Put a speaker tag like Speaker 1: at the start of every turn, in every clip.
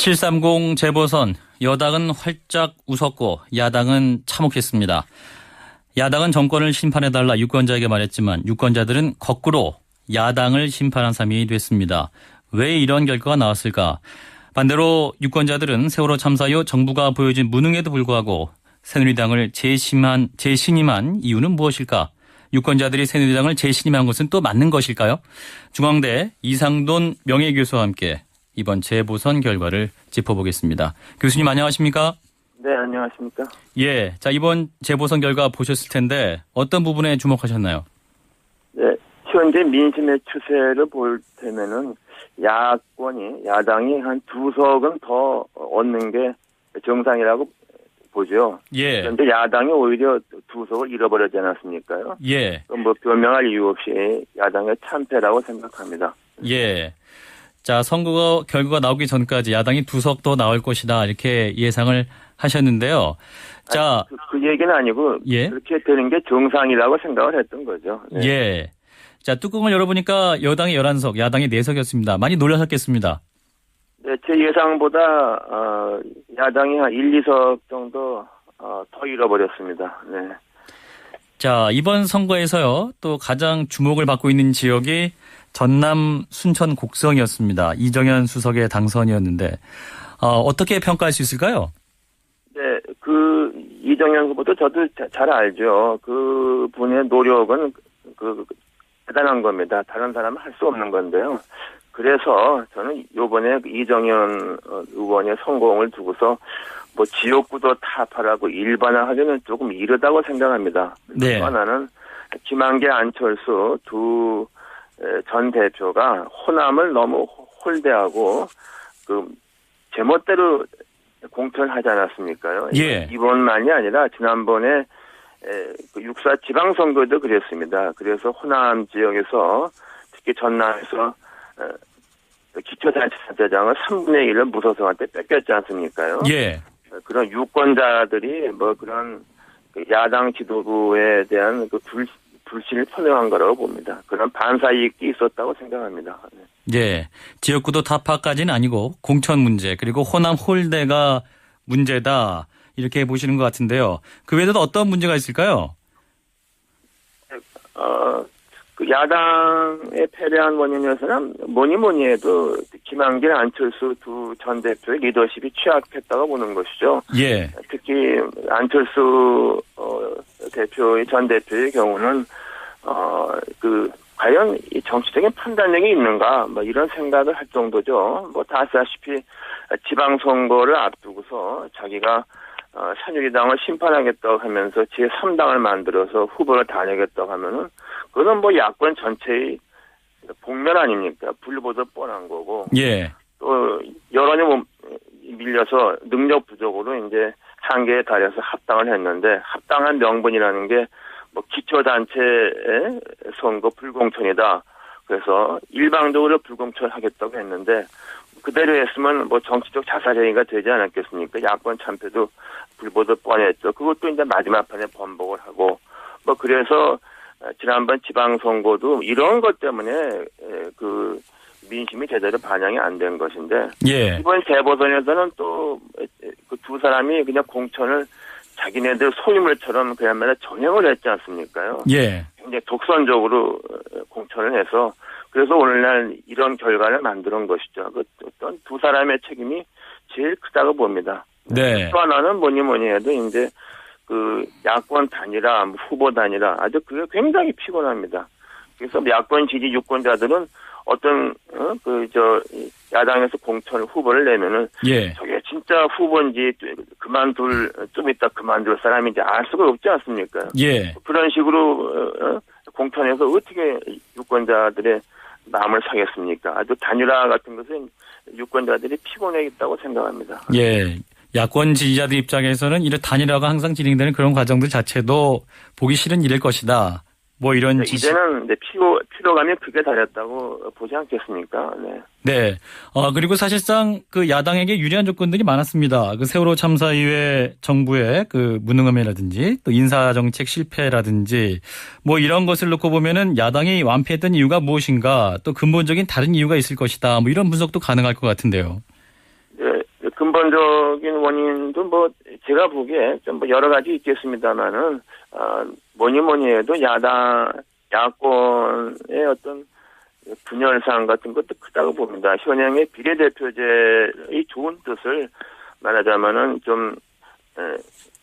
Speaker 1: 730 재보선 여당은 활짝 웃었고 야당은 참혹했습니다. 야당은 정권을 심판해달라 유권자에게 말했지만 유권자들은 거꾸로 야당을 심판한 셈이 됐습니다. 왜 이런 결과가 나왔을까? 반대로 유권자들은 세월호 참사 이후 정부가 보여준 무능에도 불구하고 새누리당을 재신임한 이유는 무엇일까? 유권자들이 새누리당을 재신임한 것은 또 맞는 것일까요? 중앙대 이상돈 명예교수와 함께 이번 재보선 결과를 짚어보겠습니다. 교수님 안녕하십니까?
Speaker 2: 네, 안녕하십니까?
Speaker 1: 예, 자 이번 재보선 결과 보셨을 텐데 어떤 부분에 주목하셨나요?
Speaker 2: 네, 현재 민심의 추세를 볼 때면은 야당이 한 2석은 더 얻는 게 정상이라고 보죠.
Speaker 1: 예.
Speaker 2: 그런데 야당이 오히려 2석을 잃어버렸지 않았습니까요?
Speaker 1: 예.
Speaker 2: 뭐 변명할 이유 없이 야당의 참패라고 생각합니다.
Speaker 1: 예. 자, 선거 결과가 나오기 전까지 야당이 2석 더 나올 것이다 이렇게 예상을 하셨는데요. 자,
Speaker 2: 그 얘기는 아니고
Speaker 1: 예.
Speaker 2: 그렇게 되는 게 정상이라고 생각을 했던 거죠. 네.
Speaker 1: 예. 자, 뚜껑을 열어보니까 여당이 11석, 야당이 4석이었습니다. 많이 놀라셨겠습니다.
Speaker 2: 네, 제 예상보다 야당이 한 1, 2석 정도 더 잃어버렸습니다. 네.
Speaker 1: 자, 이번 선거에서요. 또 가장 주목을 받고 있는 지역이 전남 순천 곡성이었습니다. 이정현 수석의 당선이었는데 어떻게 평가할 수 있을까요?
Speaker 2: 네, 그 이정현 후보도 저도 잘 알죠. 그 분의 노력은 대단한 겁니다. 다른 사람은 할 수 없는 건데요. 그래서 저는 이번에 이정현 의원의 성공을 두고서 뭐 지역구도 타파라고 일반화하기는 조금 이르다고 생각합니다.
Speaker 1: 네.
Speaker 2: 또 하나는 김한계 안철수 두 전 대표가 호남을 너무 홀대하고 제멋대로 공천하지 않았습니까요?
Speaker 1: 예.
Speaker 2: 이번만이 아니라 지난번에 6.4 지방선거도 그랬습니다. 그래서 호남 지역에서 특히 전남에서 기초자치단체장을 3분의 1을 무소속한테 뺏겼지 않습니까요?
Speaker 1: 예.
Speaker 2: 그런 유권자들이 그런 야당 지도부에 대한 불신을 표명한 거라고 봅니다. 그런 반사이익이 있었다고 생각합니다.
Speaker 1: 예. 지역구도 타파까지는 아니고 공천 문제 그리고 호남 홀대가 문제다 이렇게 보시는 것 같은데요. 그 외에도 어떤 문제가 있을까요?
Speaker 2: 야당의 패배한 원인에서는 뭐니 해도 김한길 안철수 두 전 대표의 리더십이 취약했다고 보는 것이죠.
Speaker 1: 예.
Speaker 2: 특히 안철수 전 대표의 경우는 과연 이 정치적인 판단력이 있는가 이런 생각을 할 정도죠. 다 아시다시피 지방선거를 앞두고서 자기가 새누리당을 심판하겠다고 하면서 제3당을 만들어서 후보를 다니겠다고 하면은 그건 야권 전체의 복면 아닙니까? 불보듯 뻔한 거고. 예. 또 여론이 밀려서 능력 부족으로 이제 한계에 달해서 합당을 했는데 합당한 명분이라는 게 기초단체의 선거 불공천이다. 그래서 일방적으로 불공천하겠다고 했는데 그대로 했으면 정치적 자살행위가 되지 않았겠습니까? 야권 참패도 불보듯 뻔했죠. 그것도 이제 마지막 판에 번복을 하고 그래서 지난번 지방선거도 이런 것 때문에 민심이 제대로 반영이 안 된 것인데 예. 이번 재보선에서는 또 그 두 사람이 그냥 공천을 자기네들 소유물처럼 그야말로 전형을 했지 않습니까요? 예. 굉장히 독선적으로 공천을 해서 그래서 오늘날 이런 결과를 만드는 것이죠. 어떤 두 사람의 책임이 제일 크다고 봅니다. 네. 또 하나는 뭐니 해도 이제 야권 단일화, 후보 단일화 아주 그게 굉장히 피곤합니다. 그래서 야권 지지 유권자들은 어떤 야당에서 공천 후보를 내면은 예. 저게 진짜 후보인지 좀 이따 그만둘 사람인지 알 수가 없지 않습니까? 예. 그런 식으로 공천에서 어떻게 유권자들의 마음을 사겠습니까? 아주 단일화 같은 것은 유권자들이 피곤해 있다고 생각합니다.
Speaker 1: 예. 야권 지지자들 입장에서는 이런 단일화가 항상 진행되는 그런 과정들 자체도 보기 싫은 일일 것이다. 이런
Speaker 2: 이제는 피로감이 크게 달했다고 보지 않겠습니까? 네.
Speaker 1: 네. 그리고 사실상 야당에게 유리한 조건들이 많았습니다. 세월호 참사 이후에 정부의 무능함이라든지 또 인사정책 실패라든지 이런 것을 놓고 보면은 야당이 완패했던 이유가 무엇인가 또 근본적인 다른 이유가 있을 것이다. 이런 분석도 가능할 것 같은데요.
Speaker 2: 네. 근본적인 원인도 뭐 제가 보기에 좀 뭐 여러 가지 있겠습니다만은 뭐니 해도 야권의 어떤 분열상 같은 것도 크다고 봅니다. 현행의 비례대표제의 좋은 뜻을 말하자면은 좀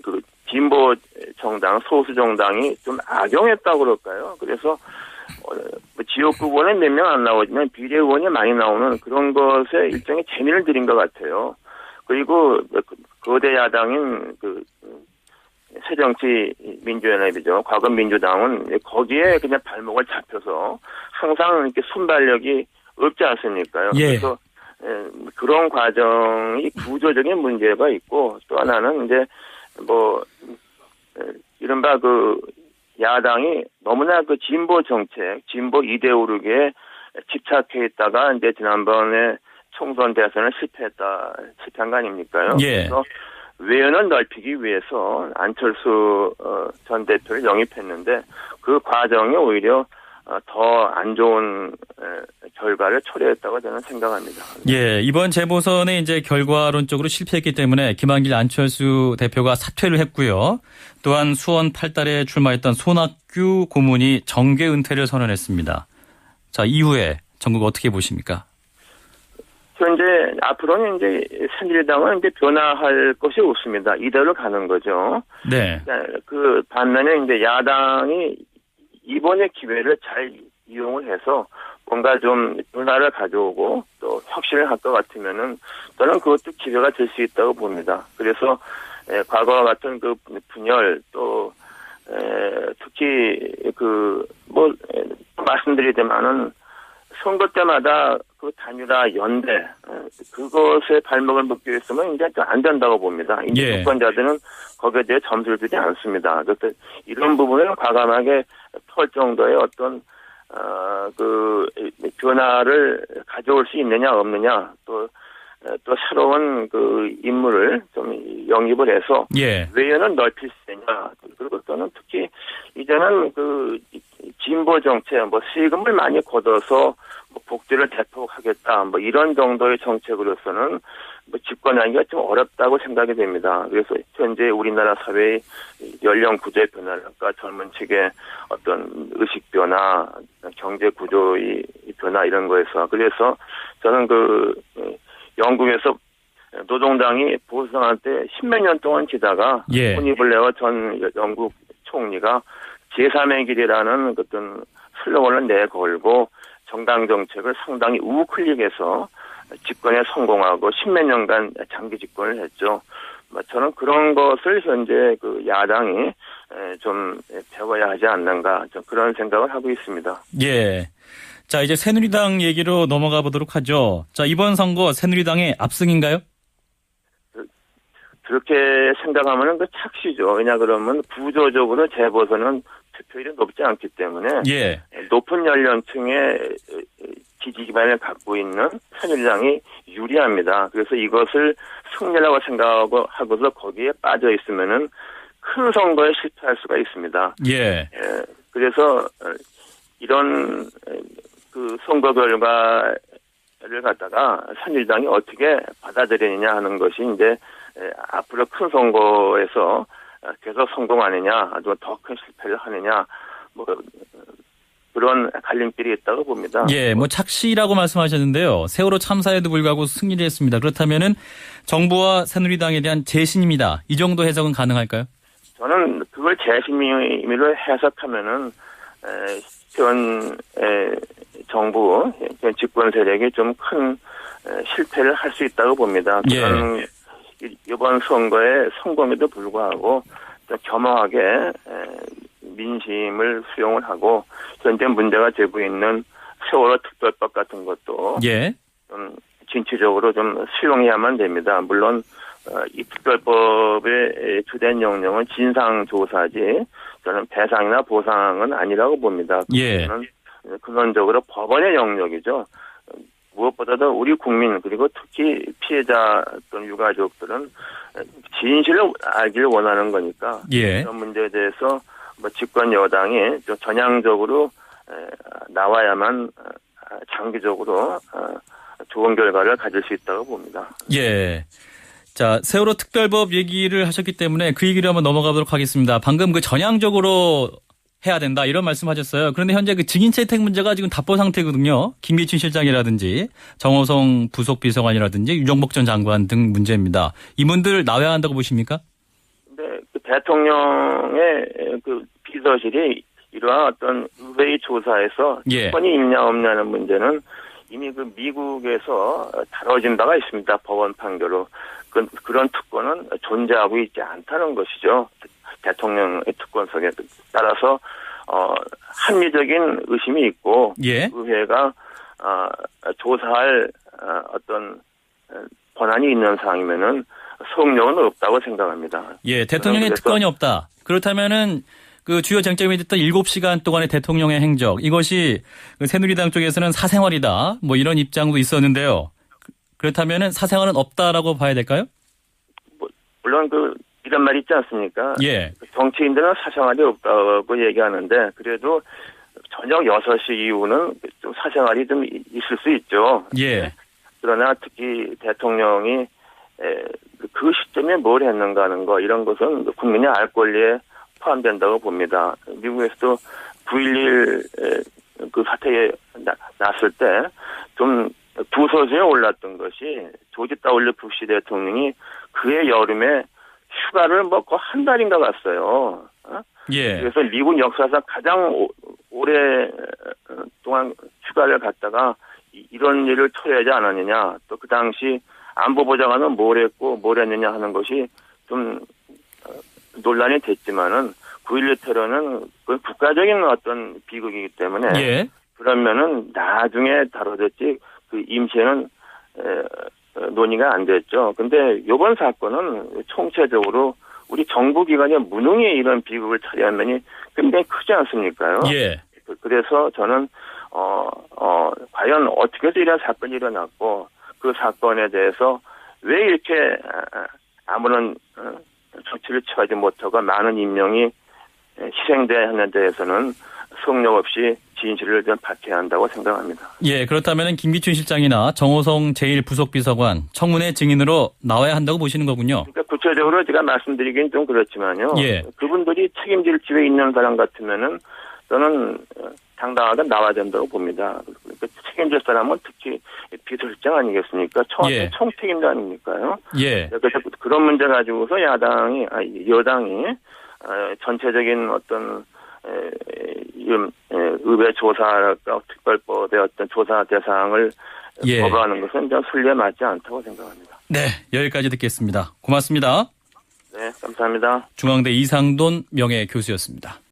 Speaker 2: 그 진보 정당, 소수 정당이 좀 악용했다고 그럴까요? 그래서 뭐 지역구 의원은 몇 명 안 나오지만 비례 의원이 많이 나오는 그런 것에 일종의 재미를 들인 것 같아요. 그리고 거대 야당인 그 새정치민주연합이죠. 과거 민주당은 거기에 그냥 발목을 잡혀서 항상 이렇게 순발력이 없지 않습니까요?
Speaker 1: 예.
Speaker 2: 그래서 그런 과정이 구조적인 문제가 있고 또 하나는 이제 뭐 이른바 그 야당이 너무나 그 진보 정책, 진보 이데올로기에 집착해 있다가 이제 지난번에 총선 대선을 실패한 거 아닙니까요?
Speaker 1: 예.
Speaker 2: 그래서 외연을 넓히기 위해서 안철수 전 대표를 영입했는데 그 과정이 오히려 더 안 좋은 결과를 초래했다고 저는 생각합니다.
Speaker 1: 예, 이번 재보선에 이제 결과론적으로 실패했기 때문에 김한길 안철수 대표가 사퇴를 했고요. 또한 수원 8달에 출마했던 손학규 고문이 정계 은퇴를 선언했습니다. 자, 이후에 전국 어떻게 보십니까?
Speaker 2: 현재 앞으로는 이제 새누리당은 이제 변화할 것이 없습니다. 이대로 가는 거죠.
Speaker 1: 네.
Speaker 2: 그 반면에 이제 야당이 이번의 기회를 잘 이용을 해서 뭔가 좀 변화를 가져오고 또 혁신을 할 것 같으면은 저는 그것도 기회가 될 수 있다고 봅니다. 그래서 과거와 같은 그 분열 또 특히 그 뭐 말씀드리자면은 선거 때마다 그 단일화 연대 그것에 발목을 묶기 위해서는 이제 안 된다고 봅니다. 이제 유권자들은 거기에 대해 점수를 주지 않습니다. 그래서 이런 부분을 과감하게 털 정도의 어떤 그 변화를 가져올 수 있느냐 없느냐 또 새로운 그 인물을 좀 영입을 해서 외연을 넓힐 수 있느냐 그리고 또는 특히 이제는 그 진보 정책 뭐 세금을 많이 걷어서 뭐 복지를 대폭하겠다 뭐 이런 정도의 정책으로서는 뭐 집권하기가 좀 어렵다고 생각이 됩니다. 그래서 현재 우리나라 사회의 연령 구조의 변화랄까 젊은 층의 어떤 의식 변화, 경제 구조의 변화 이런 거에서 그래서 저는 그 영국에서 노동당이 보수당한테 십몇 년 동안 지다가 토니 블레어 전 영국 총리가 제3의 길이라는 어떤 슬로건을 내걸고 정당 정책을 상당히 우클릭해서 집권에 성공하고 십몇 년간 장기 집권을 했죠. 저는 그런 것을 현재 그 야당이 좀 배워야 하지 않는가 좀 그런 생각을 하고 있습니다.
Speaker 1: 예. 자, 이제 새누리당 얘기로 넘어가 보도록 하죠. 자, 이번 선거 새누리당의 압승인가요?
Speaker 2: 그렇게 생각하면은 그 착시죠. 왜냐 그러면 구조적으로 재보선은 투표율이 높지 않기 때문에 높은 연령층의 지지 기반을 갖고 있는 새누리당이 유리합니다. 그래서 이것을 승리라고 생각하고 하고서 거기에 빠져 있으면은 큰 선거에 실패할 수가 있습니다. 그래서 이런 그 선거 결과를 갖다가 새누리당이 어떻게 받아들이느냐 하는 것이 이제 앞으로 큰 선거에서 계속 성공하느냐, 아니면 더 큰 실패를 하느냐, 뭐 그런 갈림길이 있다고 봅니다.
Speaker 1: 뭐 착시라고 말씀하셨는데요. 세월호 참사에도 불구하고 승리를 했습니다. 그렇다면은 정부와 새누리당에 대한 재신임이다. 이 정도 해석은 가능할까요?
Speaker 2: 저는 그걸 재신임으로 해석하면은 현 정부, 현 집권 세력이 좀 큰 실패를 할 수 있다고 봅니다. 저는 이번 선거의 성공에도 불구하고 좀 겸허하게 민심을 수용을 하고 현재 문제가 되고 있는 세월호 특별법 같은 것도 좀 진취적으로 좀 수용해야만 됩니다. 물론 이 특별법의 주된 영역은 진상조사지 저는 배상이나 보상은 아니라고 봅니다. 저는 근원적으로 법원의 영역이죠. 무엇보다도 우리 국민 그리고 특히 피해자 또는 유가족들은 진실을 알기를 원하는 거니까 이런 문제에 대해서 뭐 집권 여당이 좀 전향적으로 나와야만 장기적으로 좋은 결과를 가질 수 있다고 봅니다.
Speaker 1: 자, 세월호 특별법 얘기를 하셨기 때문에 그 얘기를 한번 넘어가 보도록 하겠습니다. 방금 그 전향적으로 해야 된다 이런 말씀하셨어요. 그런데 현재 그 증인 채택 문제가 지금 답보 상태거든요. 김기춘 실장이라든지 정호성 부속비서관이라든지 유정복 전 장관 등 문제입니다. 이분들 나와야 한다고 보십니까?
Speaker 2: 네, 그 대통령의 그 비서실이 이러한 어떤 의회의 조사에서 특권이 있냐 없냐는 문제는 이미 그 미국에서 다뤄진 바가 있습니다. 법원 판결로. 그런 특권은 존재하고 있지 않다는 것이죠. 대통령의 특권석에 따라서 합리적인 의심이 있고 의회가 조사할 어떤 권한이 있는 사항이면은 소용력은 없다고 생각합니다.
Speaker 1: 예, 대통령의 특권이 없다. 그렇다면은 그 주요 쟁점이 됐던 7시간 동안의 대통령의 행적 이것이 새누리당 쪽에서는 사생활이다. 뭐 이런 입장도 있었는데요. 그렇다면은 사생활은 없다라고 봐야 될까요?
Speaker 2: 물론 이런 말이 있지 않습니까? 정치인들은 사생활이 없다고 얘기하는데 그래도 저녁 6시 이후는 좀 사생활이 좀 있을 수 있죠. 그러나 특히 대통령이 그 시점에 뭘 했는가 하는 거 이런 것은 국민이 알 권리에 포함된다고 봅니다. 미국에서도 9.11 그 사태에 났을 때 좀 부서지에 올랐던 것이 조지 W 부시 대통령이 그해 여름에 휴가를 거의 한 달인가 갔어요. 그래서 미국 역사상 가장 오랫동안 휴가를 갔다가 이런 일을 처리하지 않았느냐. 또 그 당시 안보보좌관은 뭘 했고 뭘 했느냐 하는 것이 좀 논란이 됐지만은 9.11 테러는 그 국가적인 어떤 비극이기 때문에 그러면은 나중에 다뤄졌지 그 임시에는 논의가 안 됐죠. 근데 이번 사건은 총체적으로 우리 정부기관의 무능에 이런 비극을 처리한 면이 굉장히 크지 않습니까요? 그래서 저는 과연 어떻게 해서 이런 사건이 일어났고 그 사건에 대해서 왜 이렇게 아무런 조치를 취하지 못하고 많은 인명이 희생돼야 하는 데에서는 속력 없이 진실을 좀 밝혀야 한다고 생각합니다.
Speaker 1: 그렇다면 김기춘 실장이나 정호성 제1부속비서관 청문회 증인으로 나와야 한다고 보시는 거군요.
Speaker 2: 그러니까 구체적으로 제가 말씀드리긴 좀 그렇지만요. 그분들이 책임질 집에 있는 사람 같으면은 저는 당당하게 나와야 된다고 봅니다. 그러니까 책임질 사람은 특히 비서실장 아니겠습니까? 청와대 총책임자 아닙니까요? 그래서 그런 문제 가지고서 여당이 전체적인 어떤 의회 조사랄까 특별법의 어떤 조사 대상을 거부하는 것은 좀 순리에 맞지 않다고 생각합니다.
Speaker 1: 네, 여기까지 듣겠습니다. 고맙습니다.
Speaker 2: 네, 감사합니다.
Speaker 1: 중앙대 이상돈 명예교수였습니다.